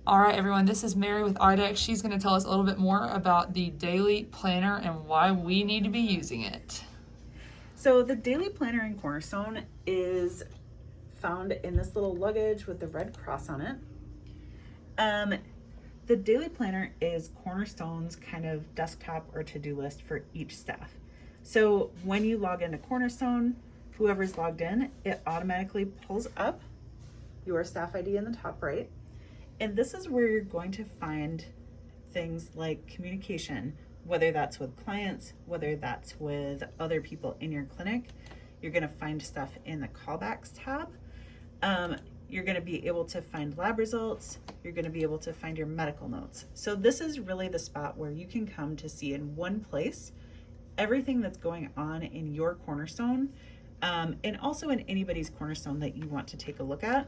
All right, everyone, this is Mary with IDEX. She's going to tell us a little bit more about the daily planner and why we need to be using it. So the daily planner in Cornerstone is found in this little luggage with the red cross on it. The daily planner is Cornerstone's kind of desktop or to-do list for each staff. So when you log into Cornerstone, whoever's logged in, it automatically pulls up your staff ID in the top right. And this is where you're going to find things like communication, whether that's with clients, whether that's with other people in your clinic. You're going to find stuff in the callbacks tab. You're going to be able to find lab results. You're going to be able to find your medical notes. So this is really the spot where you can come to see in one place everything that's going on in your Cornerstone, and also in anybody's Cornerstone that you want to take a look at.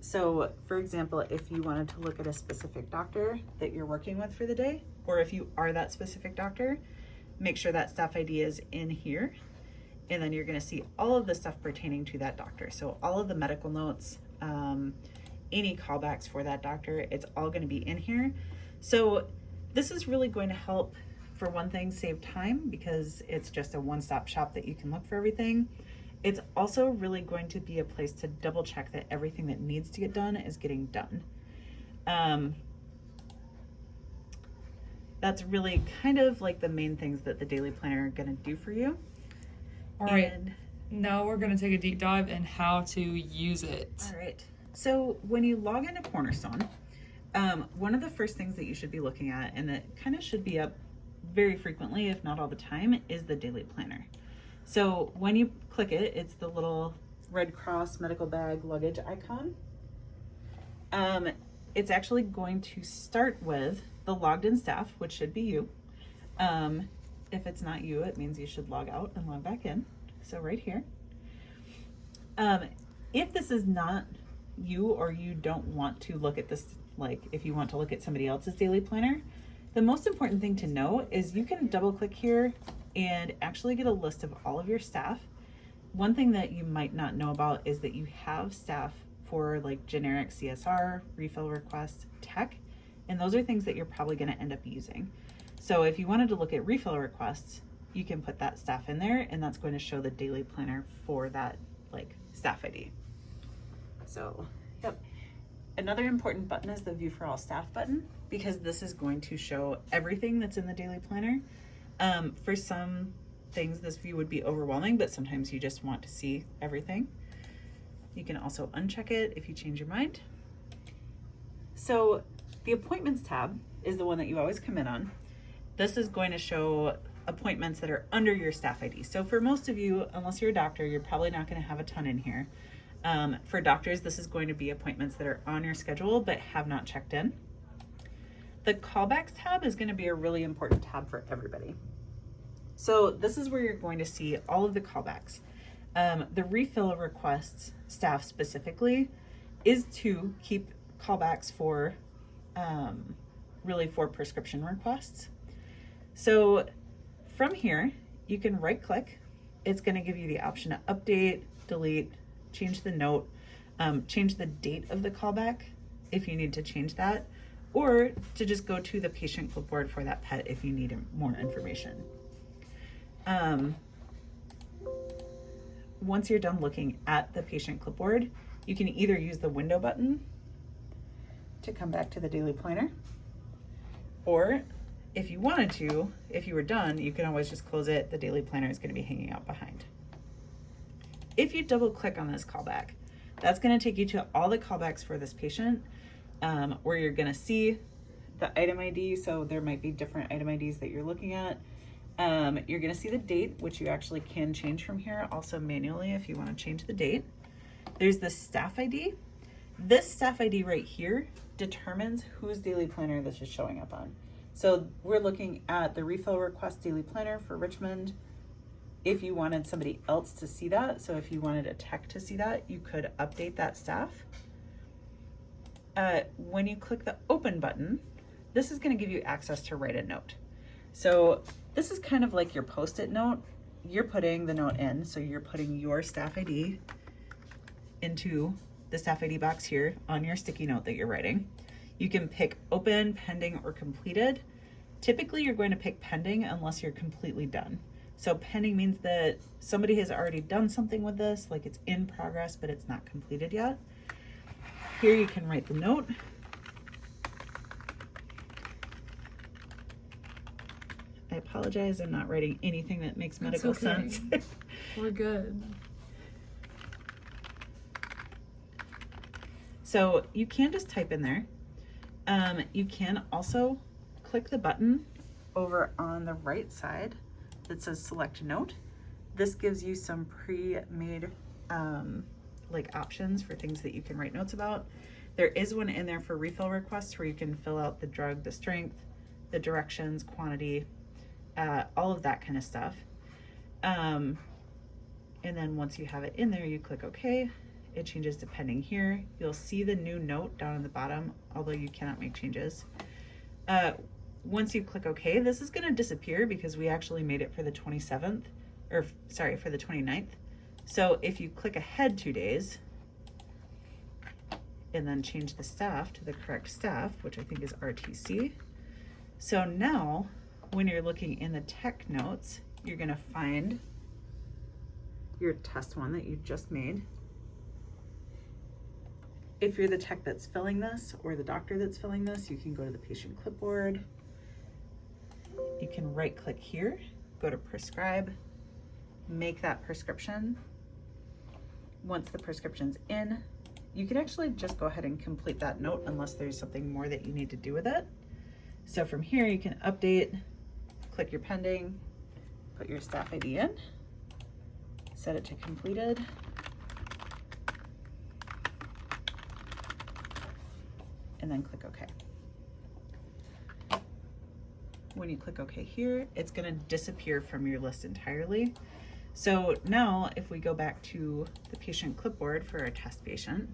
So for example, if you wanted to look at a specific doctor that you're working with for the day, or if you are that specific doctor, make sure that staff ID is in here. And then you're going to see all of the stuff pertaining to that doctor. So all of the medical notes, any callbacks for that doctor, it's all going to be in here. So this is really going to help, for one thing, save time because it's just a one-stop shop that you can look for everything. It's also really going to be a place to double check that everything that needs to get done is getting done. That's really kind of like the main things that the daily planner are going to do for you. All right, now we're going to take a deep dive in how to use it. All right, so when you log into Cornerstone, one of the first things that you should be looking at, and that kind of should be up very frequently, if not all the time, is the daily planner. So when you click it, it's the little Red Cross medical bag luggage icon. It's actually going to start with the logged in staff, which should be you. If it's not you, it means you should log out and log back in. So right here. If this is not you, or you don't want to look at this, like if you want to look at somebody else's daily planner, the most important thing to know is you can double click here and actually get a list of all of your staff. One thing that you might not know about is that you have staff for like generic CSR, refill requests, tech, and those are things that you're probably going to end up using. So if you wanted to look at refill requests, you can put that staff in there, and that's going to show the daily planner for that like staff ID. So, yep. Another important button is the View for All Staff button, because this is going to show everything that's in the daily planner. For some things, this view would be overwhelming, but sometimes you just want to see everything. You can also uncheck it if you change your mind. So the Appointments tab is the one that you always come in on. This is going to show appointments that are under your staff ID. So for most of you, unless you're a doctor, you're probably not going to have a ton in here. For doctors, this is going to be appointments that are on your schedule but have not checked in. The Callbacks tab is going to be a really important tab for everybody. So this is where you're going to see all of the callbacks. The refill requests staff specifically is to keep callbacks for really for prescription requests. So from here, you can right click. It's going to give you the option to update, delete, change the note, change the date of the callback if you need to change that, or to just go to the patient clipboard for that pet if you need more information. Once you're done looking at the patient clipboard, you can either use the window button to come back to the daily planner, or if you wanted to, if you were done, you can always just close it. The daily planner is going to be hanging out behind. If you double click on this callback, that's going to take you to all the callbacks for this patient, where you're going to see the item ID. So there might be different item IDs that you're looking at. You're going to see the date, which you actually can change from here, also manually if you want to change the date. There's the staff ID. This staff ID right here determines whose daily planner this is showing up on. So we're looking at the refill request daily planner for Richmond. If you wanted somebody else to see that, so if you wanted a tech to see that, you could update that staff. When you click the open button, this is going to give you access to write a note. So this is kind of like your post-it note. You're putting the note in, so you're putting your staff ID into the staff ID box here on your sticky note that you're writing. You can pick open, pending, or completed. Typically, you're going to pick pending unless you're completely done. So pending means that somebody has already done something with this, like it's in progress, but it's not completed yet. Here you can write the note. I apologize, I'm not writing anything that makes medical sense. We're good. So you can just type in there. You can also click the button over on the right side that says select note. This gives you some pre-made like options for things that you can write notes about. There is one in there for refill requests where you can fill out the drug, the strength, the directions, quantity, all of that kind of stuff. And then once you have it in there, you click OK. It changes to pending here. You'll see the new note down at the bottom, although you cannot make changes. Once you click OK, this is going to disappear because we actually made it for the 27th, or sorry, for the 29th. So if you click ahead 2 days and then change the staff to the correct staff, which I think is RTC. So now when you're looking in the tech notes, you're going to find your test one that you just made. If you're the tech that's filling this or the doctor that's filling this, you can go to the patient clipboard. You can right click here, go to prescribe, make that prescription. Once the prescription's in, you can actually just go ahead and complete that note unless there's something more that you need to do with it. So from here you can update, click your pending, put your staff ID in, set it to completed, and then click OK. When you click OK here, it's going to disappear from your list entirely. So now if we go back to the patient clipboard for our test patient,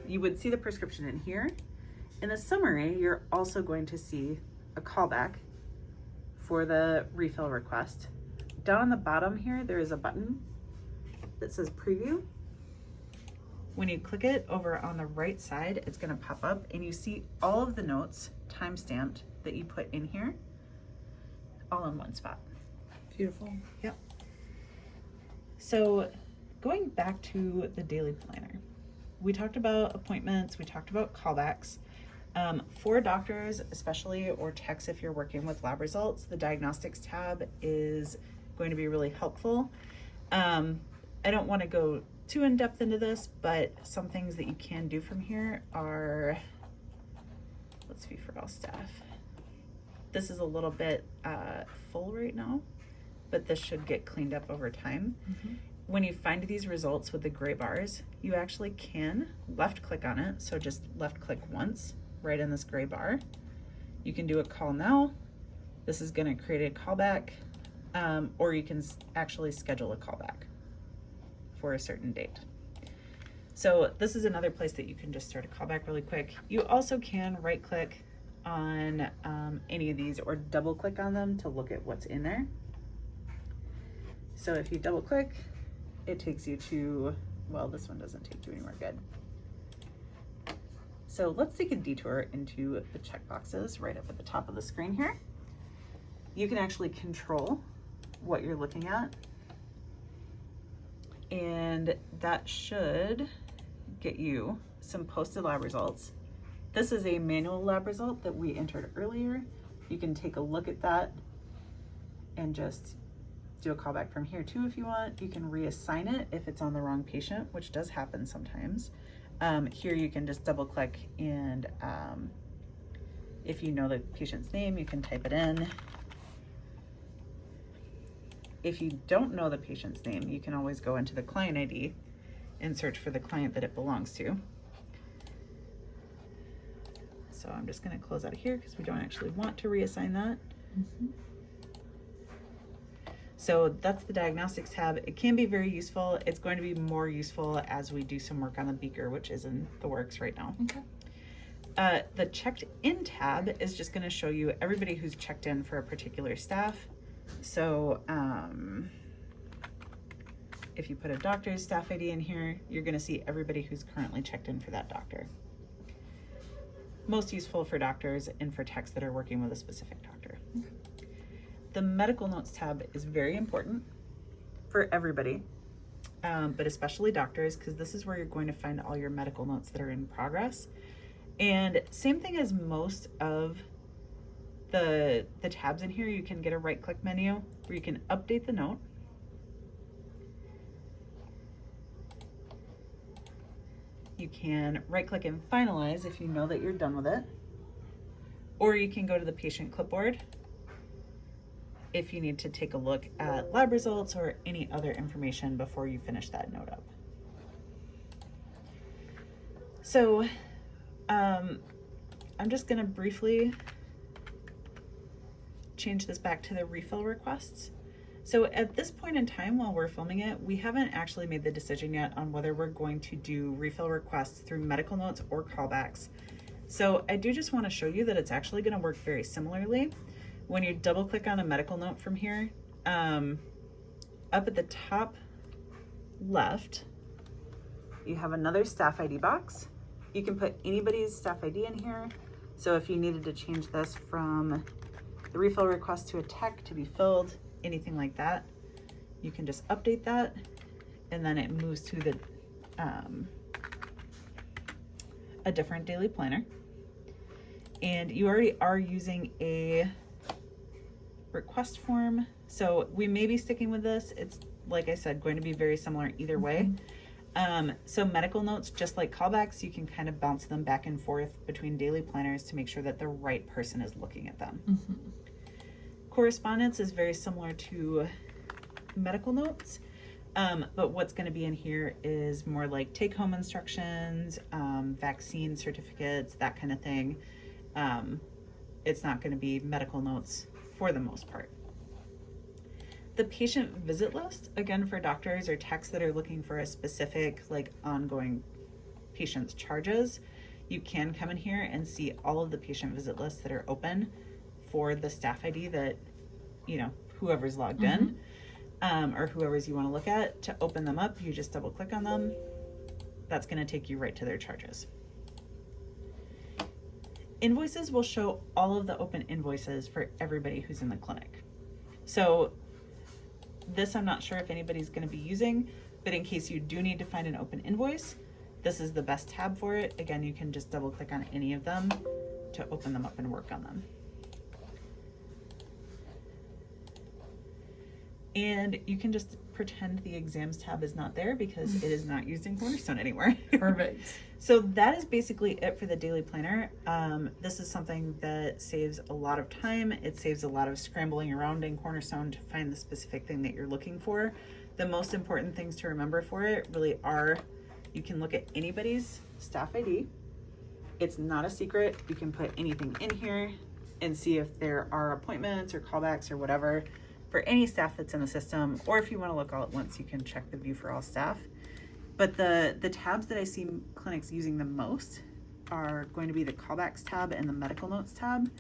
you would see the prescription in here. In the summary, you're also going to see a callback for the refill request. Down on the bottom here, there is a button that says preview. When you click it over on the right side, it's going to pop up and you see all of the notes time-stamped that you put in here all in one spot. Beautiful. Yep. So going back to the daily planner, we talked about appointments, we talked about callbacks. For doctors, especially, or techs if you're working with lab results, the diagnostics tab is going to be really helpful. I don't want to go too in depth into this, but some things that you can do from here are, let's see, for all staff. This is a little bit full right now, but this should get cleaned up over time. Mm-hmm. When you find these results with the gray bars, you actually can left click on it. So just left click once right in this gray bar. You can do a call now. This is going to create a callback, or you can actually schedule a callback for a certain date. So this is another place that you can just start a callback really quick. You also can right click on any of these or double click on them to look at what's in there. So if you double click, it takes you to, well, this one doesn't take you anywhere good. So let's take a detour into the checkboxes right up at the top of the screen here. You can actually control what you're looking at, and that should get you some posted lab results. This is a manual lab result that we entered earlier. You can take a look at that and just do a callback from here too if you want. You can reassign it if it's on the wrong patient, which does happen sometimes. Here you can just double click and if you know the patient's name, you can type it in. If you don't know the patient's name, you can always go into the client ID and search for the client that it belongs to. So I'm just going to close out of here because we don't actually want to reassign that. Mm-hmm. So that's the diagnostics tab. It can be very useful. It's going to be more useful as we do some work on the beaker, which is in the works right now. Okay. The checked in tab is just going to show you everybody who's checked in for a particular staff. So if you put a doctor's staff ID in here, you're going to see everybody who's currently checked in for that doctor. most useful for doctors and for techs that are working with a specific doctor. The medical notes tab is very important for everybody, but especially doctors, because this is where you're going to find all your medical notes that are in progress. And same thing as most of the tabs in here, you can get a right-click menu where you can update the note. You can right-click and finalize if you know that you're done with it. Or you can go to the patient clipboard if you need to take a look at lab results or any other information before you finish that note up. So I'm just gonna briefly change this back to the refill requests. So at this point in time, while we're filming it, we haven't actually made the decision yet on whether we're going to do refill requests through medical notes or callbacks. So I do just want to show you that it's actually going to work very similarly. When you double click on a medical note from here, up at the top left, you have another staff ID box. You can put anybody's staff ID in here. So if you needed to change this from the refill request to a tech to be filled, anything like that, you can just update that, and then it moves to the a different daily planner. And you already are using a request form, so we may be sticking with this. It's, like I said, going to be very similar either way. So medical notes, just like callbacks, you can kind of bounce them back and forth between daily planners to make sure that the right person is looking at them. Correspondence is very similar to medical notes, but what's going to be in here is more like take-home instructions, vaccine certificates, that kind of thing. It's not going to be medical notes for the most part. The patient visit list, again, for doctors or techs that are looking for a specific, like, ongoing patient's charges, you can come in here and see all of the patient visit lists that are open for the staff ID that, you know, whoever's logged in, or whoever's you want to look at. To open them up, you just double click on them. That's going to take you right to their charges. Invoices will show all of the open invoices for everybody who's in the clinic. So this I'm not sure if anybody's going to be using, but in case you do need to find an open invoice, this is the best tab for it. Again, you can just double click on any of them to open them up and work on them. And you can just pretend the exams tab is not there because it is not used in Cornerstone anymore. Perfect. So that is basically it for the daily planner. This is something that saves a lot of time. It saves a lot of scrambling around in Cornerstone to find the specific thing that you're looking for. The most important things to remember for it really are, you can look at anybody's staff ID. It's not a secret. You can put anything in here and see if there are appointments or callbacks or whatever for any staff that's in the system, or if you want to look all at once, you can check the view for all staff. But the tabs that I see clinics using the most are going to be the callbacks tab and the medical notes tab,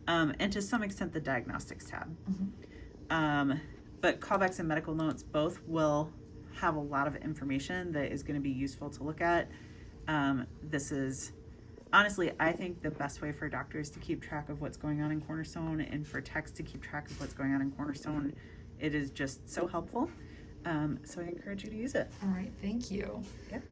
and to some extent the diagnostics tab. But callbacks and medical notes both will have a lot of information that is going to be useful to look at. This is honestly, I think, the best way for doctors to keep track of what's going on in Cornerstone, and for techs to keep track of what's going on in Cornerstone. It is just so helpful. So I encourage you to use it. All right, thank you. Yep.